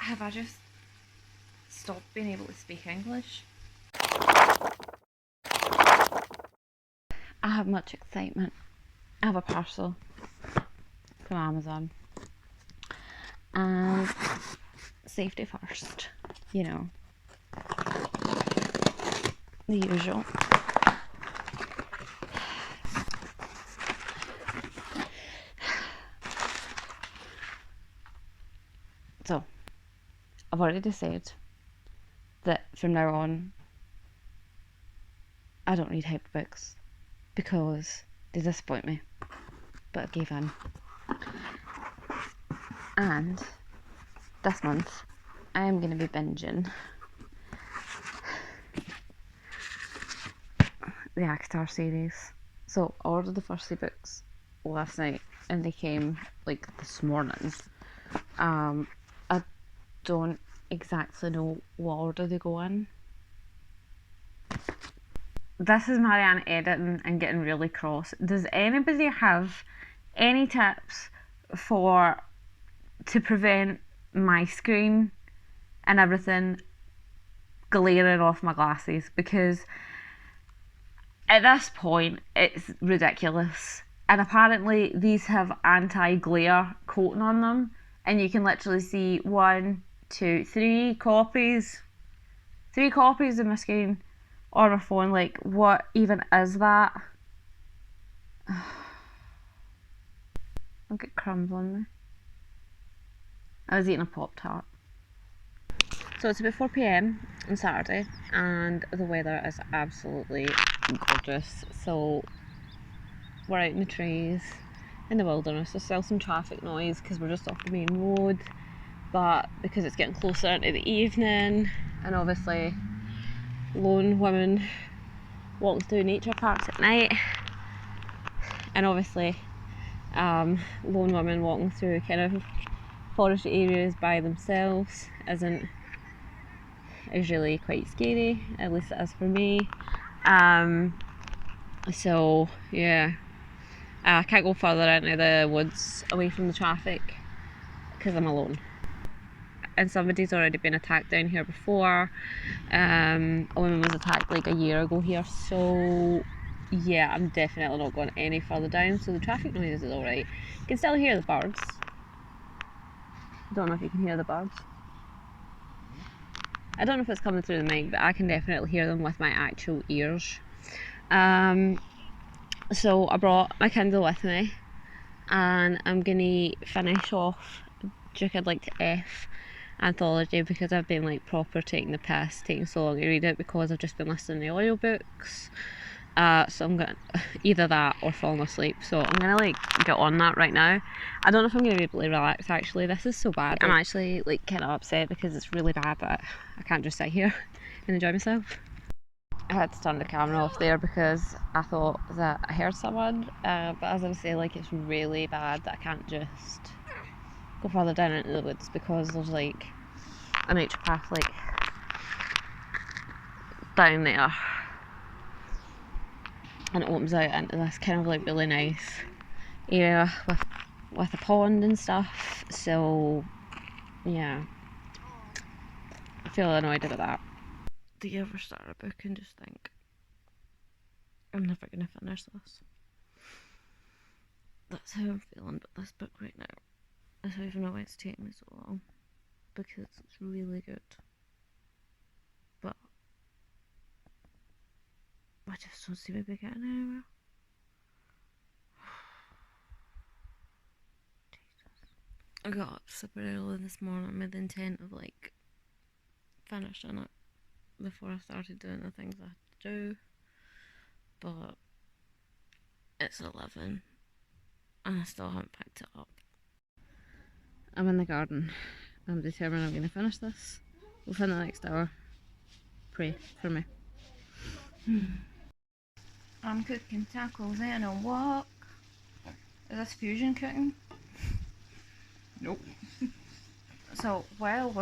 Have I just stopped being able to speak English? I have much excitement. I have a parcel from Amazon. And safety first, you know. The usual. So, I've already decided that from now on, I don't read hype books because they disappoint me. But I gave in. And this month, I am going to be binging the ACOTAR series. So I ordered the first 3 books last night and they came like this morning. I don't exactly know what order they go in. This is Marianne editing and getting really cross. Does anybody have any tips to prevent my screen and everything glaring off my glasses? Because at this point it's ridiculous, and apparently these have anti-glare coating on them, and you can literally see 1, 2, 3 copies of my screen on my phone. Like, what even is that? I'll get crumbs on me. I was eating a Pop-Tart. So it's about 4 PM on Saturday and the weather is absolutely gorgeous. So we're out in the trees in the wilderness. There's still some traffic noise because we're just off the main road, but because it's getting closer into the evening, and obviously lone women walking through nature parks at night, and obviously lone women walking through kind of forest areas by themselves is really quite scary, at least it is for me. So yeah, I can't go further into the woods away from the traffic because I'm alone. And somebody's already been attacked down here before. A woman was attacked like a year ago here, so yeah, I'm definitely not going any further down. So the traffic noise is alright. You can still hear the birds. Don't know if you can hear the birds. I don't know if it's coming through the mic, but I can definitely hear them with my actual ears. So I brought my Kindle with me, and I'm gonna finish off Duke I'd Like to F anthology because I've been like proper taking the piss, taking so long to read it because I've just been listening to audiobooks. So I'm gonna either that or falling asleep. So I'm gonna like get on that right now. I don't know if I'm gonna be able to relax actually. This is so bad. I'm actually like kind of upset because it's really bad, but I can't just sit here and enjoy myself. I had to turn the camera off there because I thought that I heard someone, but as I was saying, like, it's really bad that I can't just go further down into the woods because there's like a nature path like down there, and it opens out into this kind of like really nice area with a pond and stuff. So yeah, I feel annoyed about that. Do you ever start a book and just think, I'm never gonna finish this? That's how I'm feeling about this book right now. I don't even know why it's taking me so long, because it's really good, but I just don't see me getting anywhere. Jesus. I got up super early this morning with the intent of like finishing it before I started doing the things I had to do, but it's 11 and I still haven't picked it up. I'm in the garden. I'm determined I'm going to finish this within the next hour. Pray for me. I'm cooking tacos and a wok. Is this fusion cooking? Nope. So while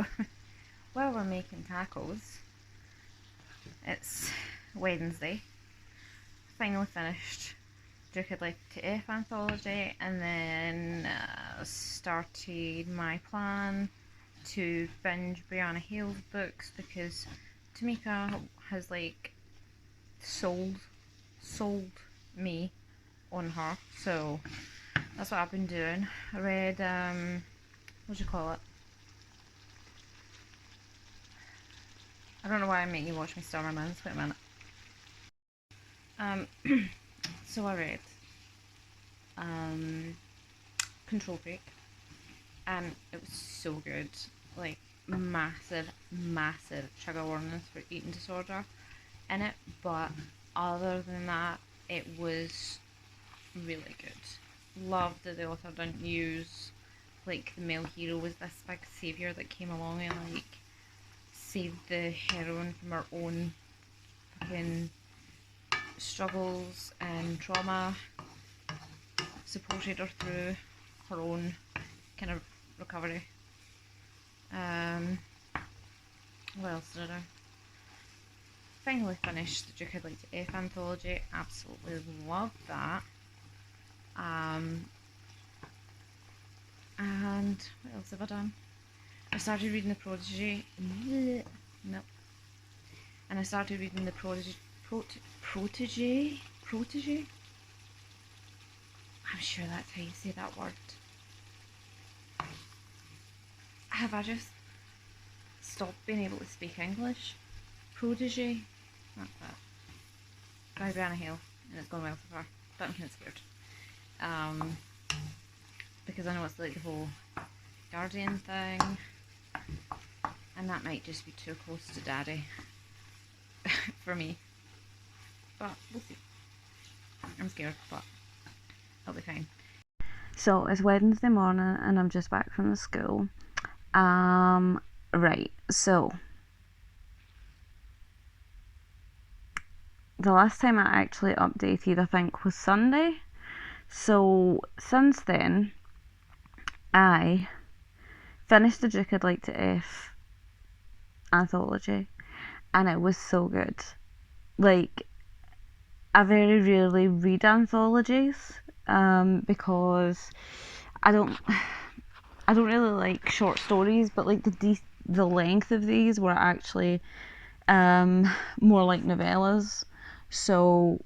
we're making tacos, it's Wednesday. Finally finished Duke I'd Like to F anthology, and then started my plan to binge Brianna Hale's books because Tamika has like sold me on her, so that's what I've been doing. I read what do you call it? I don't know why I'm making you watch me star my minutes. Wait a minute. So I read Control Freak, and it was so good. Like massive trigger warnings for eating disorder in it, but other than that, it was really good. Loved that the author didn't use like the male hero was this big saviour that came along and like saved the heroine from her own fucking struggles and trauma, supported her through her own kind of recovery. What else did I do? Finally finished the Duke I'd Like to F anthology. Absolutely loved that. And what else have I done? I started reading The Prodigy. No. And I started reading The Prodigy. Protege? I'm sure that's how you say that word. Have I just stopped being able to speak English? Protege? Not that. By Brianna Hale, and it's gone well so far, but I'm kind of scared. Because I know it's like the whole Guardian thing, and that might just be too close to Daddy for me. But we'll see. I'm scared, but I'll be fine. So it's Wednesday morning and I'm just back from the school. Right, so the last time I actually updated, I think, was Sunday. So since then, I finished the Duke I'd Like to F anthology, and it was so good. Like, I very rarely read anthologies because I don't really like short stories, but like the length of these were actually more like novellas. So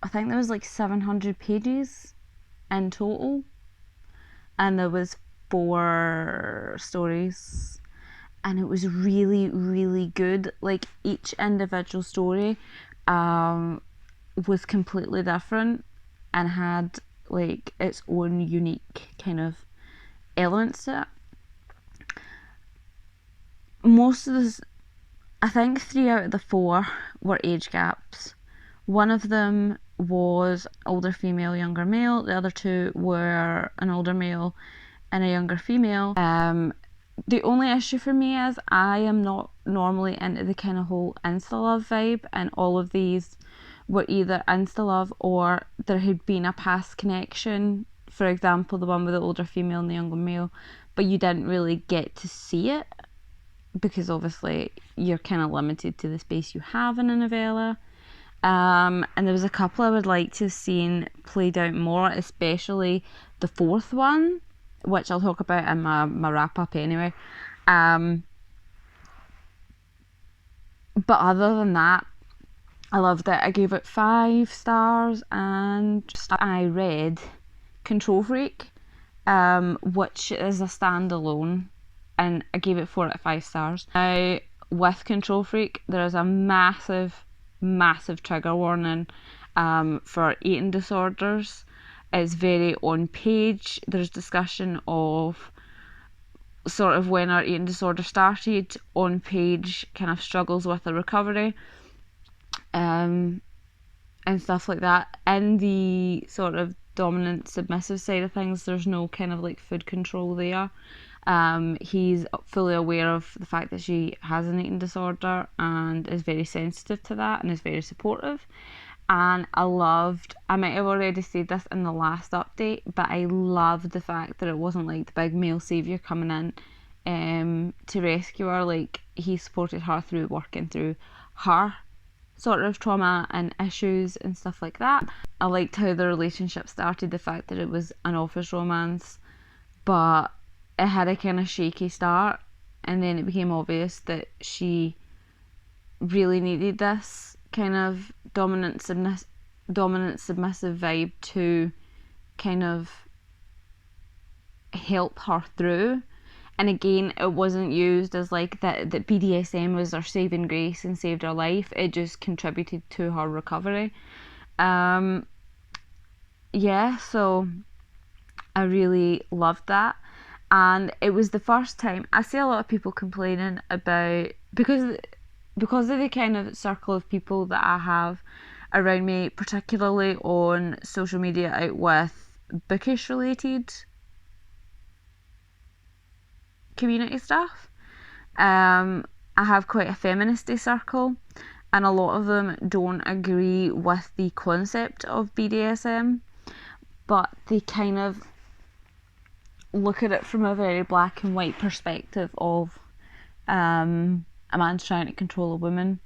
I think there was like 700 pages in total, and there was 4 stories, and it was really good. Like each individual story was completely different and had like its own unique kind of elements to it. Most of this, I think 3 out of the 4 were age gaps. One of them was older female, younger male. The other 2 were an older male and a younger female. The only issue for me is I am not normally into the kind of whole insta-love vibe, and all of these were either insta-love or there had been a past connection. For example, the one with the older female and the younger male, but you didn't really get to see it because obviously you're kind of limited to the space you have in a novella. And there was a couple I would like to have seen played out more, especially the 4th one, which I'll talk about in my wrap up anyway. But other than that, I loved it. I gave it 5 stars, and I read Control Freak, which is a standalone, and I gave it 4 out of 5 stars. Now, with Control Freak, there is a massive trigger warning for eating disorders. It's very on page. There's discussion of sort of when our eating disorder started, on page kind of struggles with the recovery, and stuff like that. In the sort of dominant submissive side of things, there's no kind of like food control there. He's fully aware of the fact that she has an eating disorder and is very sensitive to that and is very supportive. And I might have already said this in the last update, but I loved the fact that it wasn't like the big male saviour coming in to rescue her. Like, he supported her through working through her sort of trauma and issues and stuff like that. I liked how the relationship started, the fact that it was an office romance, but it had a kind of shaky start, and then it became obvious that she really needed this kind of dominant submissive vibe to kind of help her through. And again, it wasn't used as like that BDSM was her saving grace and saved her life. It just contributed to her recovery. Yeah, so I really loved that. And it was the first time I see a lot of people complaining about, because of the kind of circle of people that I have around me, particularly on social media, out with bookish related community stuff. I have quite a feministy circle, and a lot of them don't agree with the concept of BDSM, but they kind of look at it from a very black and white perspective of a man's trying to control a woman,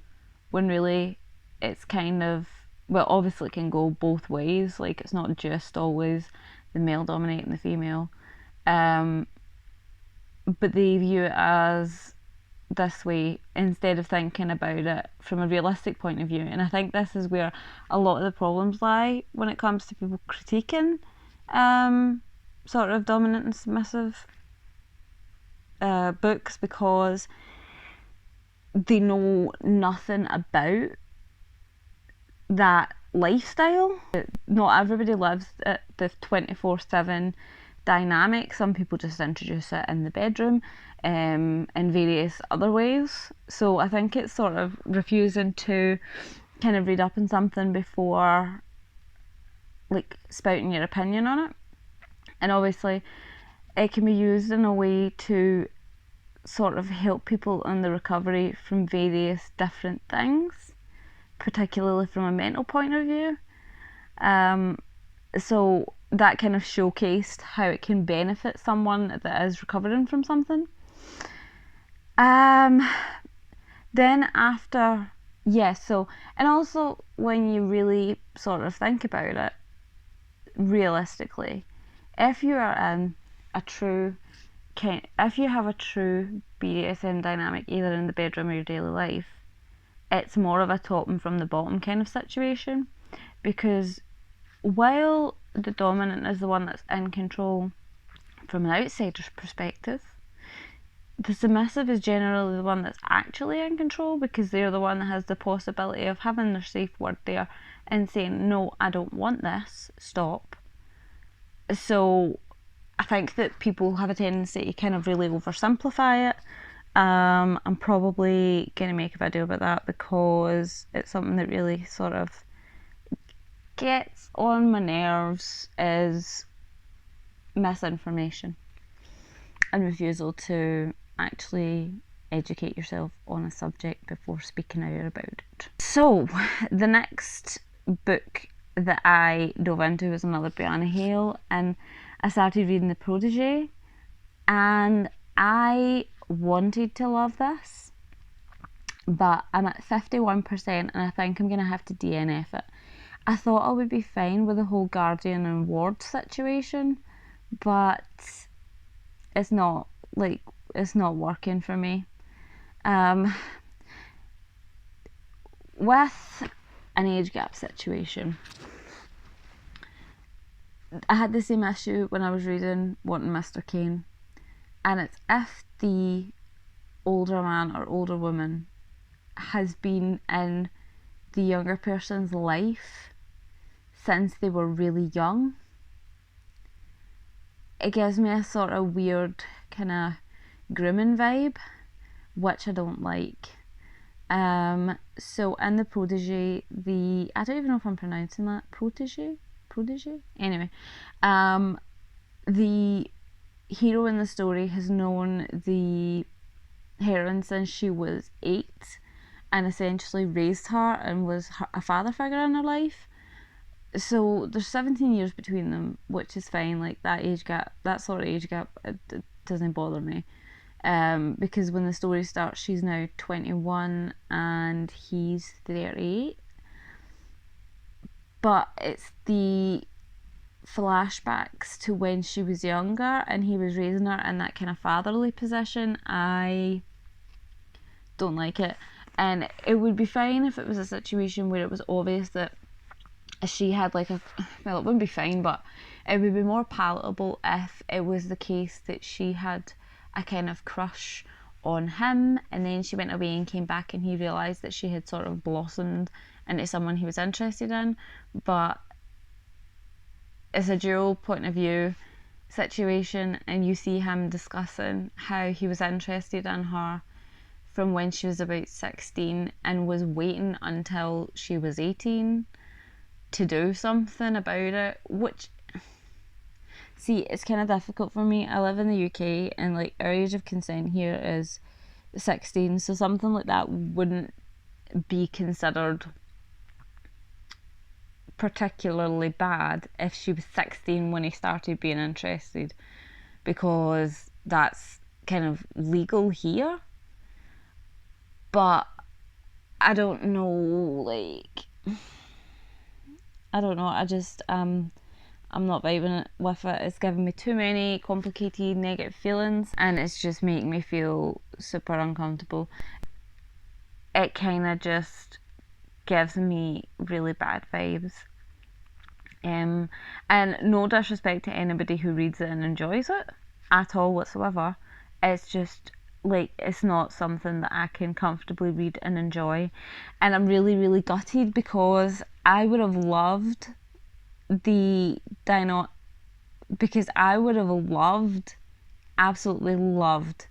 when really it's kind of, well, obviously it can go both ways. Like, it's not just always the male dominating the female, but they view it as this way instead of thinking about it from a realistic point of view. And I think this is where a lot of the problems lie when it comes to people critiquing sort of dominant and submissive books, because they know nothing about that lifestyle. Not everybody lives at the 24/7 dynamic. Some people just introduce it in the bedroom in various other ways. So I think it's sort of refusing to kind of read up on something before like spouting your opinion on it. And obviously it can be used in a way to sort of help people in the recovery from various different things, particularly from a mental point of view. So that kind of showcased how it can benefit someone that is recovering from something. Then after, so, and also when you really sort of think about it, realistically, if you are in if you have a true BDSM dynamic, either in the bedroom or your daily life, it's more of a top and from the bottom kind of situation, because while the dominant is the one that's in control from an outsider's perspective, the submissive is generally the one that's actually in control, because they're the one that has the possibility of having their safe word there and saying, no, I don't want this, stop. So I think that people have a tendency to kind of really oversimplify it. I'm probably going to make a video about that, because it's something that really sort of gets on my nerves, is misinformation and refusal to actually educate yourself on a subject before speaking out about it. So the next book that I dove into was another Brianna Hale, and I started reading The Protégé, and I wanted to love this, but I'm at 51% and I think I'm going to have to DNF it. I thought I would be fine with the whole guardian and ward situation, but it's not working for me. With an age gap situation, I had the same issue when I was reading Wanting Mr. Kane, and it's if the older man or older woman has been in the younger person's life since they were really young, it gives me a sort of weird kind of grooming vibe, which I don't like. So in The Protégé, I don't even know if I'm pronouncing that, protege? Anyway, the hero in the story has known the heroine since she was 8, and essentially raised her and was a father figure in her life. So there's 17 years between them, which is fine. Like, that age gap, that sort of age gap, it doesn't bother me. Because when the story starts, she's now 21 and he's 38. But it's the flashbacks to when she was younger and he was raising her in that kind of fatherly position. I don't like it. And it would be fine if it was a situation where it was obvious that she had like a, well, it wouldn't be fine, but it would be more palatable if it was the case that she had a kind of crush on him, and then she went away and came back and he realised that she had sort of blossomed into someone he was interested in. But it's a dual point of view situation, and you see him discussing how he was interested in her from when she was about 16 and was waiting until she was 18 to do something about it, which, see, it's kind of difficult for me. I live in the UK and like our age of consent here is 16, so something like that wouldn't be considered particularly bad if she was 16 when he started being interested, because that's kind of legal here. But I don't know, like, I don't know, I just I'm not vibing with it. It's giving me too many complicated negative feelings and it's just making me feel super uncomfortable. It kind of just gives me really bad vibes. And no disrespect to anybody who reads it and enjoys it at all whatsoever. It's just like, it's not something that I can comfortably read and enjoy. And I'm really, really gutted because I would have loved because I would have loved, absolutely loved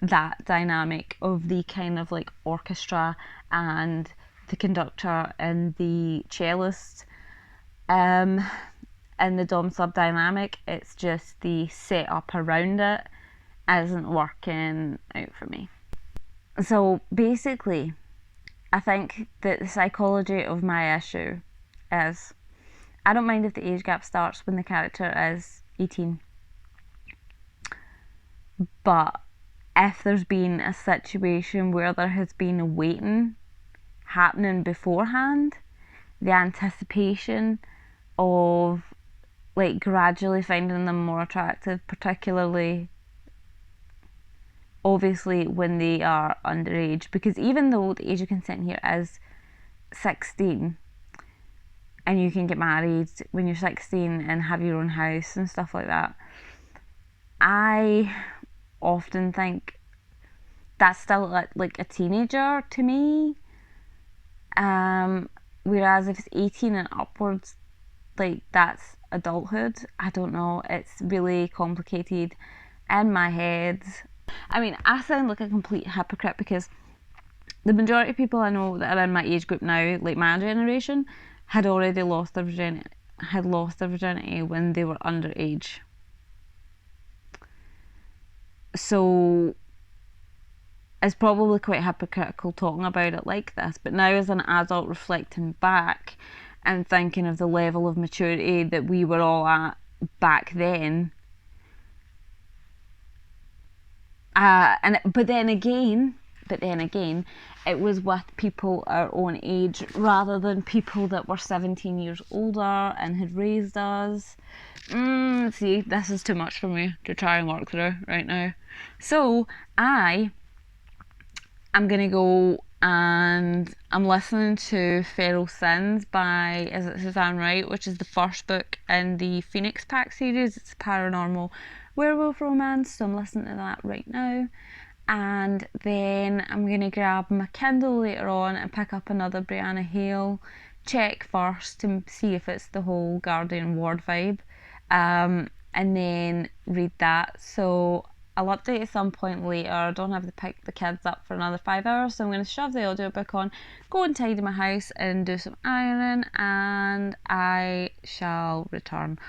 that dynamic of the kind of like orchestra and the conductor and the cellist and the dom sub dynamic. It's just the setup around it isn't working out for me. So basically, I think that the psychology of my issue is, I don't mind if the age gap starts when the character is 18, but if there's been a situation where there has been a waiting happening beforehand, the anticipation of like gradually finding them more attractive, particularly obviously when they are underage, because even though the age of consent here is 16 and you can get married when you're 16 and have your own house and stuff like that, I often think that's still like a teenager to me. Whereas if it's 18 and upwards, like that's adulthood. I don't know, it's really complicated in my head. I mean, I sound like a complete hypocrite because the majority of people I know that are in my age group now, like my generation, had already lost their virginity when they were underage. So it's probably quite hypocritical talking about it like this, but now as an adult reflecting back and thinking of the level of maturity that we were all at back then, but then again, it was with people our own age rather than people that were 17 years older and had raised us. See, this is too much for me to try and work through right now. So I'm gonna go and I'm listening to Feral Sins by, is it Suzanne Wright, which is the first book in the Phoenix Pack series. It's a paranormal werewolf romance, so I'm listening to that right now. And then I'm gonna grab my Kindle later on and pick up another Brianna Hale, check first to see if it's the whole Guardian Ward vibe, and then read that. So I'll update at some point later. I don't have to pick the kids up for another 5 hours, so I'm going to shove the audiobook on, go and tidy my house and do some ironing, and I shall return.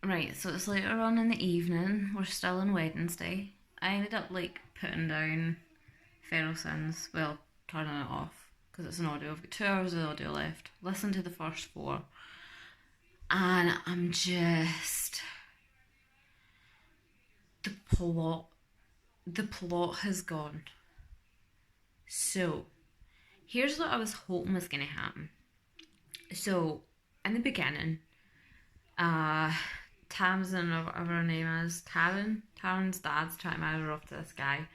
Right, so it's later on in the evening. We're still on Wednesday. I ended up like putting down Feral Sins, well, turning it off because it's an audio. I've got 2 hours of audio left. Listen to the first 4, and I'm just, the plot has gone. So here's what I was hoping was going to happen. So in the beginning, Tamsin, or whatever her name is, Taryn's dad's trying to marry her off to this guy.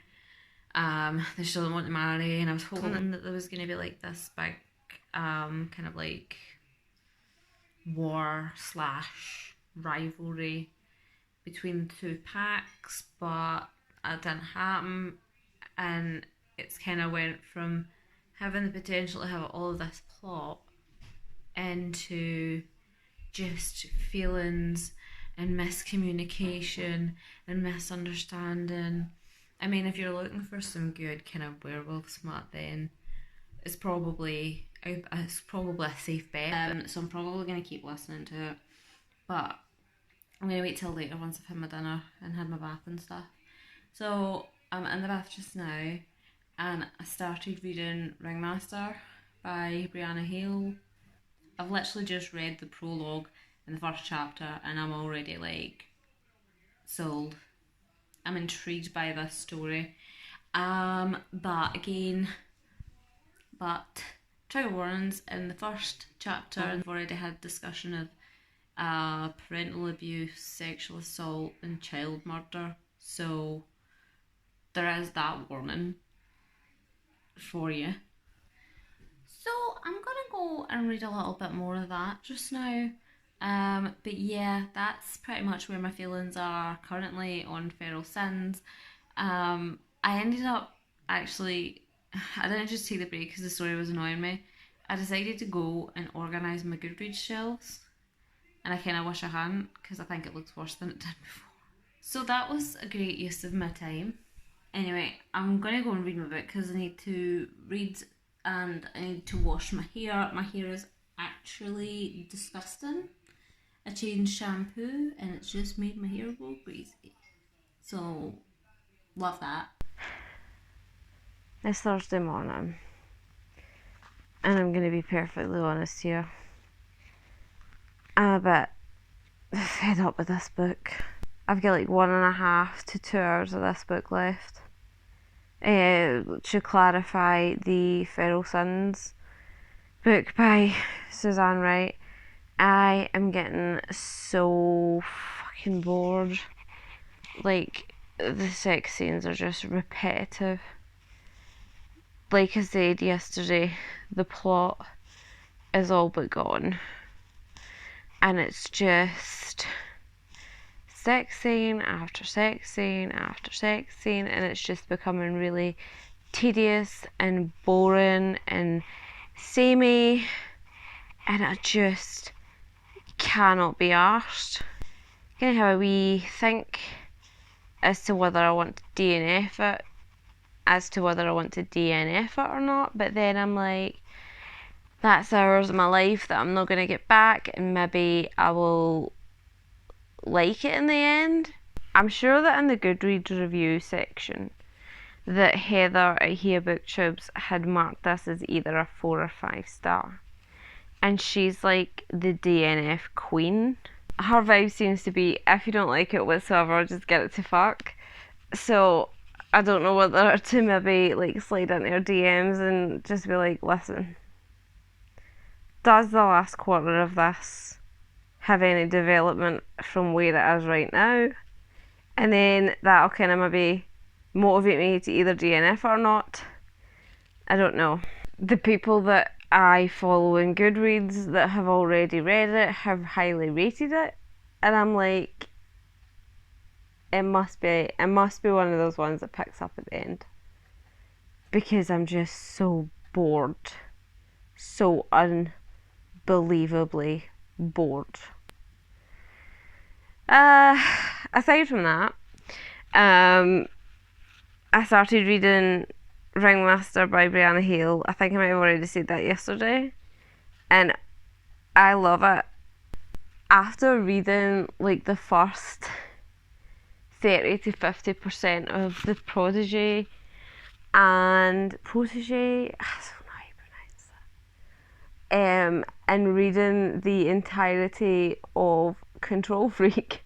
They still don't want to marry, and I was hoping that there was going to be like this big, kind of like war slash rivalry between the two packs, but it didn't happen, and it's kind of went from having the potential to have all of this plot into just feelings and miscommunication and misunderstanding. I mean, if you're looking for some good kind of werewolf smut, then it's probably a safe bet. So I'm probably gonna keep listening to it, but I'm gonna wait till later once I've had my dinner and had my bath and stuff. So I'm in the bath just now, and I started reading Ringmaster by Brianna Hale. I've literally just read the prologue in the first chapter, and I'm already like sold. I'm intrigued by this story. But trigger warnings in the first chapter. I've already had discussion of parental abuse, sexual assault, and child murder. So there is that warning for you. So I'm gonna go and read a little bit more of that just now. But yeah, that's pretty much where my feelings are currently on Feral Sins. I ended up actually, I didn't just take the break because the story was annoying me. I decided to go and organise my Goodreads shelves, and I kind of wish I hadn't because I think it looks worse than it did before. So that was a great use of my time. Anyway, I'm gonna go and read my book because I need to read and I need to wash my hair. My hair is actually disgusting. I changed shampoo and it's just made my hair go crazy. So, love that. It's Thursday morning, and I'm going to be perfectly honest here. I'm a bit fed up with this book. I've got like 1.5 to 2 hours of this book left. To clarify, the Feral Sins book by Suzanne Wright. I am getting so fucking bored. Like, the sex scenes are just repetitive. Like I said yesterday, the plot is all but gone. And it's just sex scene after sex scene after sex scene, and it's just becoming really tedious and boring and samey, and I just cannot be arsed. I'm gonna have a wee think as to whether I want to DNF it, or not, but then I'm like, that's hours of my life that I'm not gonna get back, and maybe I will like it in the end. I'm sure that in the Goodreads review section that Heather at heabooktubes had marked this as either a 4 or 5 star, and she's like the DNF queen. Her vibe seems to be, if you don't like it whatsoever, just get it to fuck. So I don't know whether to maybe like slide into her DMs and just be like, listen, does the last quarter of this have any development from where it is right now? And then that'll kind of maybe motivate me to either DNF or not. I don't know. The people that I follow in Goodreads that have already read it have highly rated it, and I'm like, it must be one of those ones that picks up at the end, because I'm just so bored, so unbelievably bored. Aside from that, I started reading Ringmaster by Brianna Hale. I think I might have already said that yesterday, and I love it. After reading like the first 30 to 50% of the Protégé, I don't know how you pronounce it, and reading the entirety of Control Freak,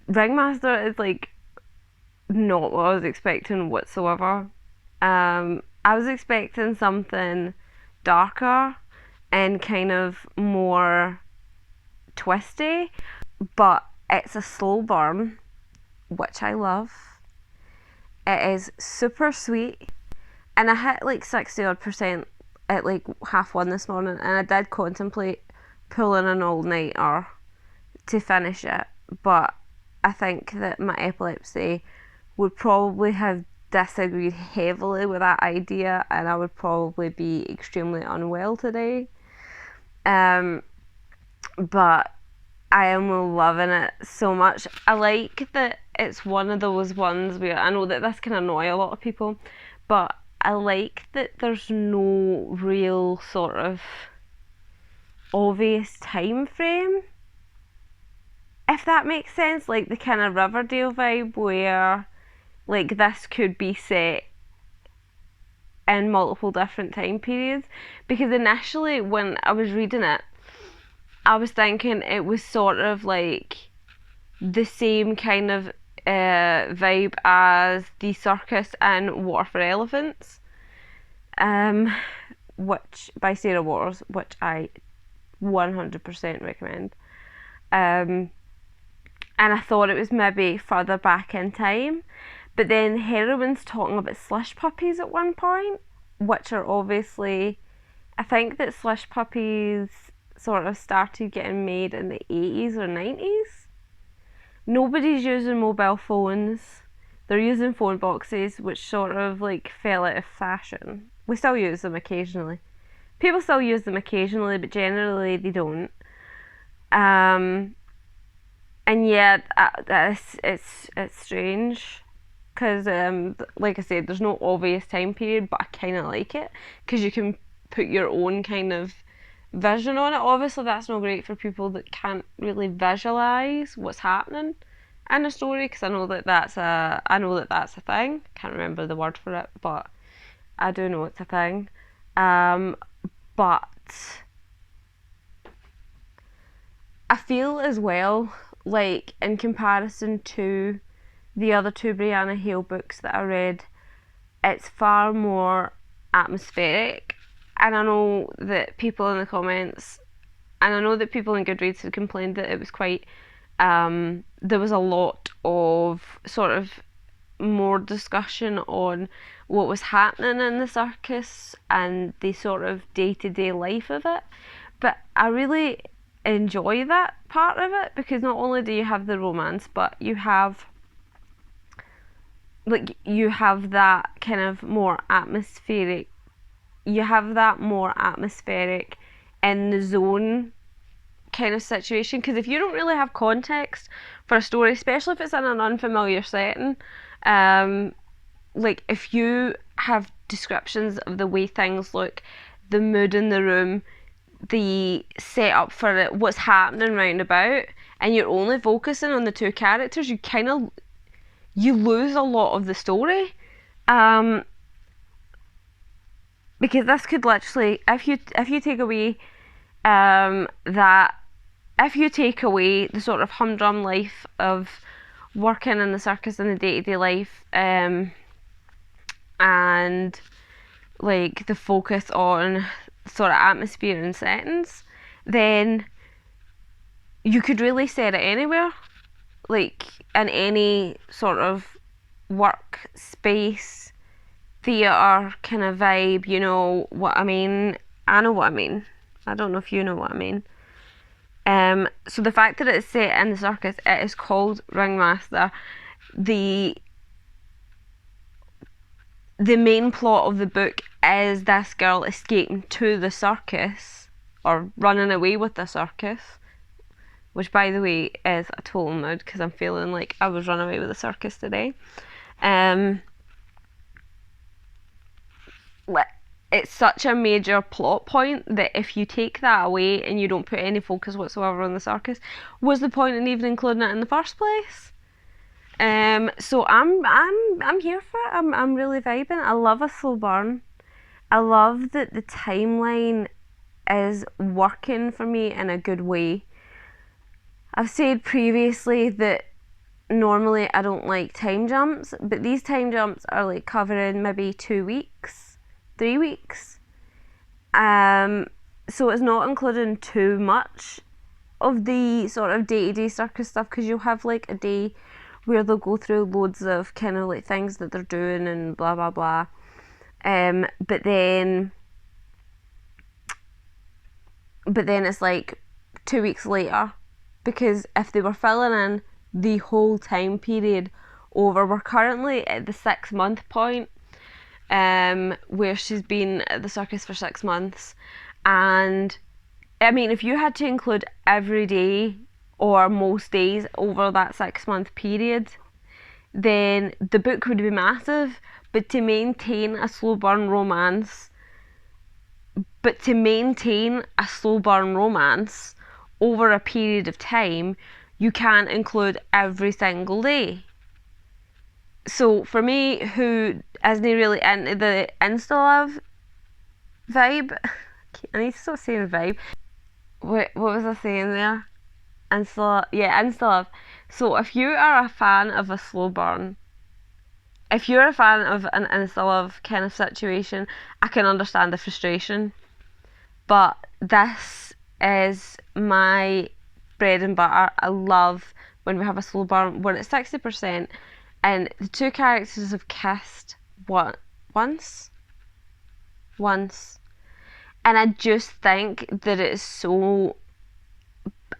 Ringmaster is like not what I was expecting whatsoever. I was expecting something darker and kind of more twisty, but it's a slow burn, which I love. It is super sweet, and I hit like 60% at like 1:30 this morning, and I did contemplate pulling an all-nighter to finish it, but I think that my epilepsy would probably have disagreed heavily with that idea, and I would probably be extremely unwell today. But I am loving it so much. I like that it's one of those ones where I know that this can annoy a lot of people, but I like that there's no real sort of obvious time frame, if that makes sense. Like the kind of Riverdale vibe where like this could be set in multiple different time periods, because initially when I was reading it I was thinking it was sort of like the same kind of vibe as the circus and Water for Elephants, which by Sarah Waters, which I 100% recommend. And I thought it was maybe further back in time, but then the heroine's talking about slush puppies at one point, which are obviously, I think that slush puppies sort of started getting made in the 80s or 90s. Nobody's using mobile phones. They're using phone boxes, which sort of like fell out of fashion. We still use them occasionally. People still use them occasionally, but generally they don't. And yeah, it's strange, because like I said, there's no obvious time period, but I kind of like it because you can put your own kind of vision on it. Obviously that's not great for people that can't really visualize what's happening in a story, because I know that that's a thing. Can't remember the word for it, but I do know it's a thing. But I feel as well, like in comparison to the other two Brianna Hale books that I read, it's far more atmospheric. And I know that people in the comments, and I know that people in Goodreads had complained that it was quite, there was a lot of sort of more discussion on what was happening in the circus and the sort of day-to-day life of it. But I really enjoy that part of it, because not only do you have the romance, but you have that kind of more atmospheric, in the zone kind of situation. Because if you don't really have context for a story, especially if it's in an unfamiliar setting, like if you have descriptions of the way things look, the mood in the room, the setup for it, what's happening round about, and you're only focusing on the two characters, you lose a lot of the story. Because this could literally, if you take away the sort of humdrum life of working in the circus and the day-to-day life, and like the focus on sort of atmosphere and settings, then you could really set it anywhere, like in any sort of work space, theatre kind of vibe. You know what I mean? I know what I mean. I don't know if you know what I mean. So the fact that it's set in the circus, it is called Ringmaster. The main plot of the book is this girl escaping to the circus, or running away with the circus, which by the way is a total mood, because I'm feeling like I was running away with the circus today. It's such a major plot point that if you take that away and you don't put any focus whatsoever on the circus, what's the point in even including it in the first place? So I'm here for it. I'm really vibing. I love a slow burn. I love that the timeline is working for me in a good way. I've said previously that normally I don't like time jumps, but these time jumps are like covering maybe 2 weeks, 3 weeks. So it's not including too much of the sort of day-to-day circus stuff, because you'll have like a day where they'll go through loads of kind of like things that they're doing and blah blah blah. But then it's like 2 weeks later, because if they were filling in the whole time period over, we're currently at the 6-month point, where she's been at the circus for 6 months, and I mean, if you had to include every day or most days over that 6-month period, then the book would be massive. But to maintain a slow burn romance over a period of time, you can't include every single day. So for me, who isn't really into the insta-love vibe, I need to stop saying vibe. What was I saying there? Insta-love. So if you are a fan of a slow burn, if you're a fan of an insta-love kind of situation, I can understand the frustration. But this is my bread and butter. I love when we have a slow burn when it's 60% and the two characters have kissed once. And I just think that it is so,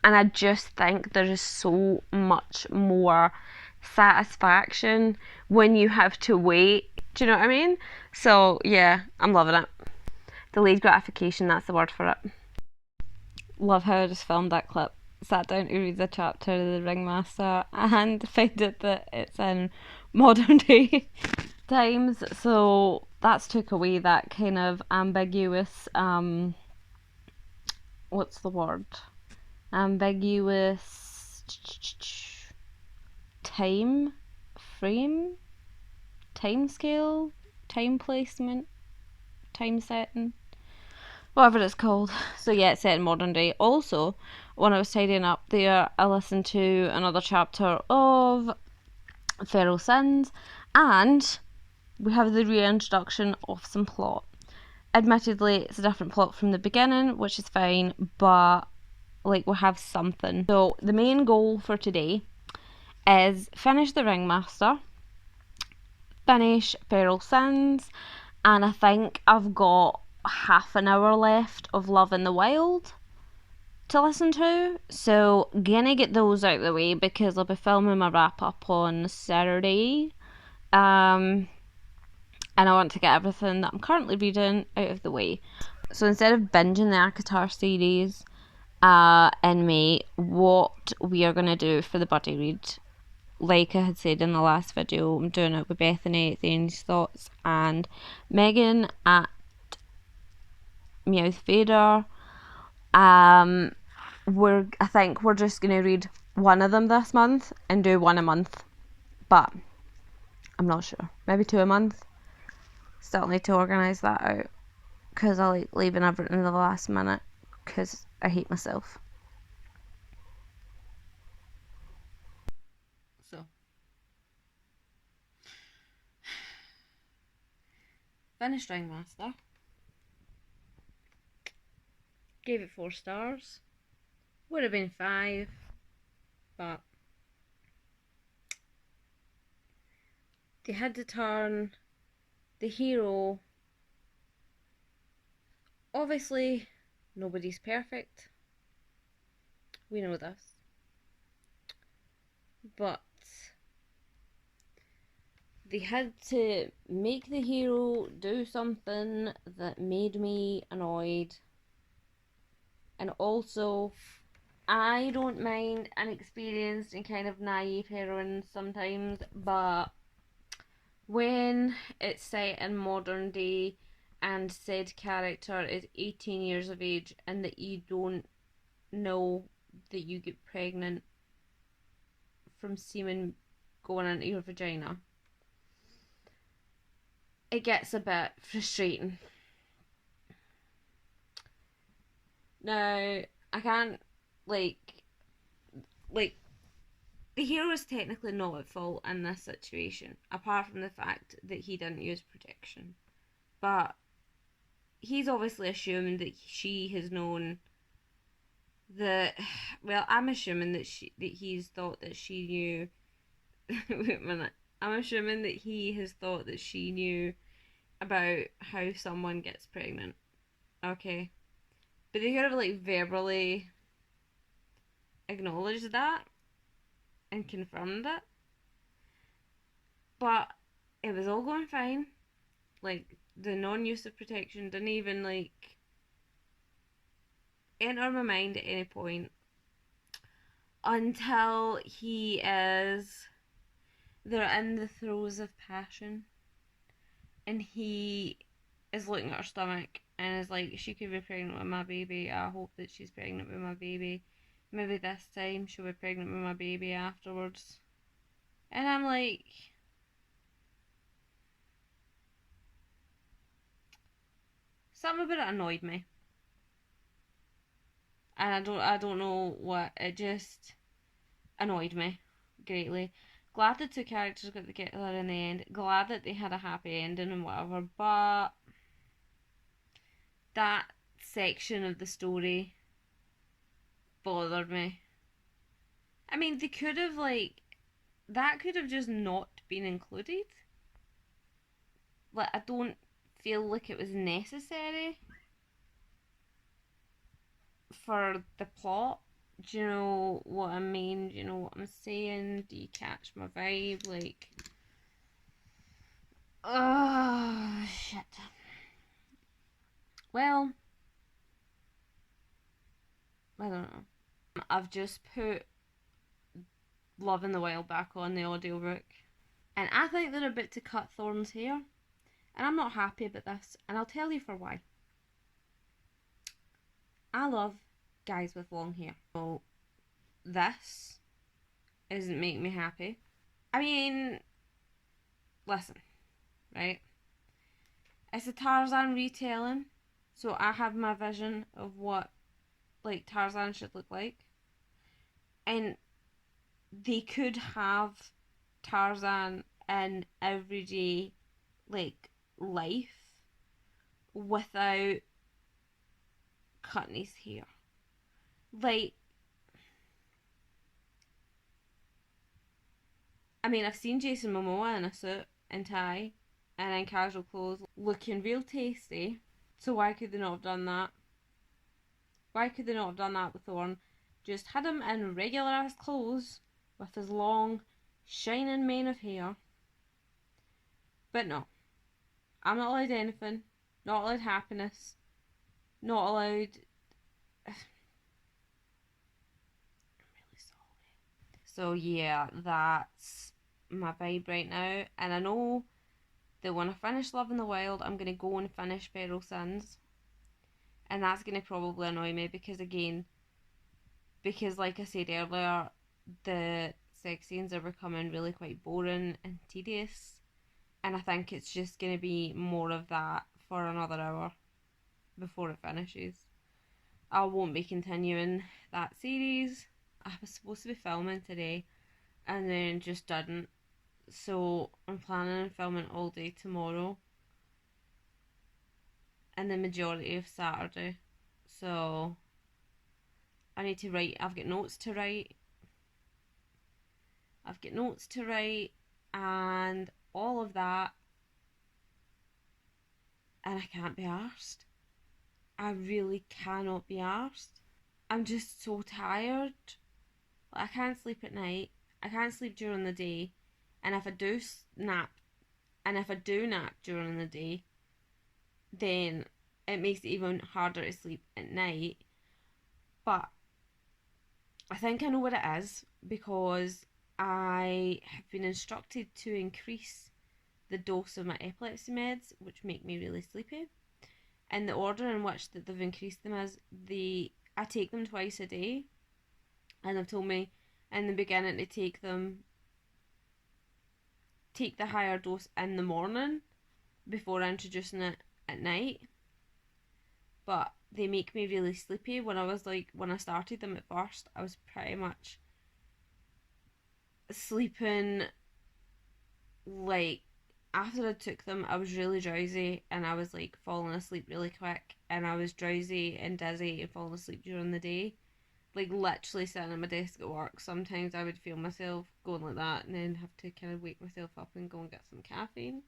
and I just think there is so much more satisfaction when you have to wait. Do you know what I mean? So yeah, I'm loving it. Delayed gratification, that's the word for it. Love how I just filmed that clip. Sat down to read the chapter of the Ringmaster and found out that it's in modern day times. So that's took away that kind of ambiguous, what's the word? Ambiguous time frame, time scale, time placement, time setting, whatever it's called. So yeah, it's set in modern day. Also, when I was tidying up there, I listened to another chapter of Feral Sins, and we have the reintroduction of some plot. Admittedly, it's a different plot from the beginning, which is fine, but like we have something. So the main goal for today is finish the Ringmaster, finish Feral Sins, and I think I've got half an hour left of Love in the Wild to listen to, so gonna get those out of the way because I'll be filming my wrap up on Saturday, and I want to get everything that I'm currently reading out of the way. So instead of binging the ACOTAR series in May, what we are going to do for the buddy read, like I had said in the last video, I'm doing it with Bethany at Thany's Thoughts and Megan at Meowth Vader. I think we're just going to read one of them this month and do one a month, but I'm not sure, maybe 2 a month. Still need to organise that out because I like leaving everything in the last minute because I hate myself. So finished Ringmaster, gave it 4 stars, would have been 5, but they had to turn the hero. Obviously nobody's perfect, we know this, but they had to make the hero do something that made me annoyed. And also, I don't mind inexperienced and kind of naive heroines sometimes, but when it's set in modern day and said character is 18 years of age and that you don't know that you get pregnant from semen going into your vagina, it gets a bit frustrating. Now, I can't, like, the hero is technically not at fault in this situation, apart from the fact that he didn't use protection. But he's obviously assuming that she has known well, I'm assuming that he's thought that she knew. Wait a minute. I'm assuming that he has thought that she knew about how someone gets pregnant. Okay. But they could have like verbally acknowledged that and confirmed it. But it was all going fine. Like the non-use of protection didn't even like enter my mind at any point until they're in the throes of passion and he is looking at her stomach and is like, she could be pregnant with my baby. I hope that she's pregnant with my baby. Maybe this time she'll be pregnant with my baby afterwards. And I'm like, something about it annoyed me. And I don't know what, it just annoyed me greatly. Glad the two characters got together in the end. Glad that they had a happy ending and whatever, but that section of the story bothered me. I mean, they could have that could have just not been included. Like, I don't feel like it was necessary for the plot. Do you know what I mean? Do you know what I'm saying? Do you catch my vibe? Like, oh shit. Well, I don't know. I've just put Love in the Wild back on the audiobook, and I think they're about to cut Thorne's hair, and I'm not happy about this, and I'll tell you for why. I love guys with long hair. So this isn't making me happy. I mean, listen, right? It's a Tarzan retelling, so I have my vision of what like Tarzan should look like. And they could have Tarzan in everyday like life without cutting his hair. Like, I mean, I've seen Jason Momoa in a suit and tie and in casual clothes looking real tasty. So why could they not have done that? Why could they not have done that with Thorne? Just had him in regular ass clothes with his long, shining mane of hair. But no. I'm not allowed anything. Not allowed happiness. Not allowed. I'm really sorry. So yeah, that's my vibe right now. And I know that when I finish Love in the Wild, I'm going to go and finish Beryl Sins. And that's going to probably annoy me because like I said earlier, the sex scenes are becoming really quite boring and tedious. And I think it's just going to be more of that for another hour before it finishes. I won't be continuing that series. I was supposed to be filming today and then just didn't. So I'm planning on filming all day tomorrow and the majority of Saturday. So I need to write. I've got notes to write. And all of that. And I can't be arsed. I really cannot be arsed. I'm just so tired. I can't sleep at night. I can't sleep during the day. And if I do nap during the day, then it makes it even harder to sleep at night. But I think I know what it is because I have been instructed to increase the dose of my epilepsy meds, which make me really sleepy. And the order in which that they've increased them is I take them twice a day, and they've told me in the beginning to take the higher dose in the morning before introducing it at night. But they make me really sleepy. When I started them at first, I was pretty much sleeping like after I took them, I was really drowsy and I was like falling asleep really quick, and I was drowsy and dizzy and falling asleep during the day. like literally sitting at my desk at work, sometimes I would feel myself going like that and then have to kind of wake myself up and go and get some caffeine.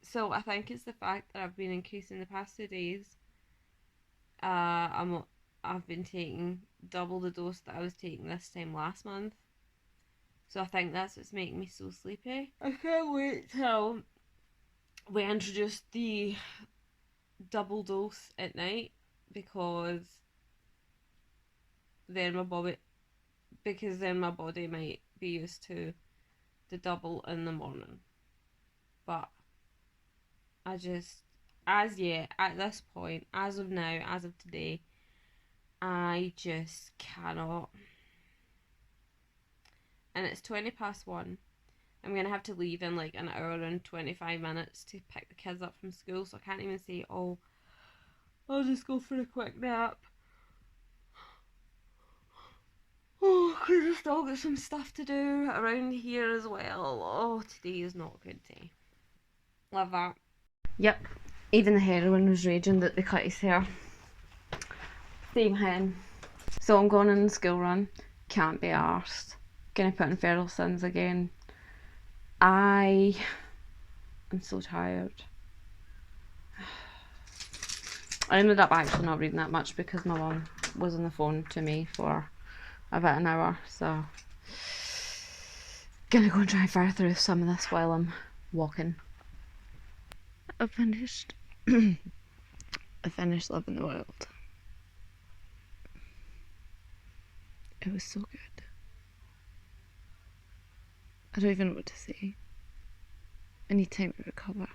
So I think it's the fact that I've been increasing the past 2 days. I've been taking double the dose that I was taking this time last month. So I think that's what's making me so sleepy. I can't wait till we introduce the double dose at night because then my body might be used to the double in the morning. But I just, as yet, at this point, as of now, as of today, I just cannot. And it's 1:20. I'm gonna have to leave in like an hour and 25 minutes to pick the kids up from school, so I can't even say, oh, I'll just go for a quick nap. Oh, because I still got some stuff to do around here as well. Oh, today is not a good day. Love that. Yep, even the heroine was raging that they cut his hair. Same hen. So I'm going on the school run. Can't be arsed. Gonna put in feral sins again. I'm so tired. I ended up actually not reading that much because my mum was on the phone to me for about an hour, so gonna go and try and fire through some of this while I'm walking. I finished Living the Wild. It was so good. I don't even know what to say. I need time to recover.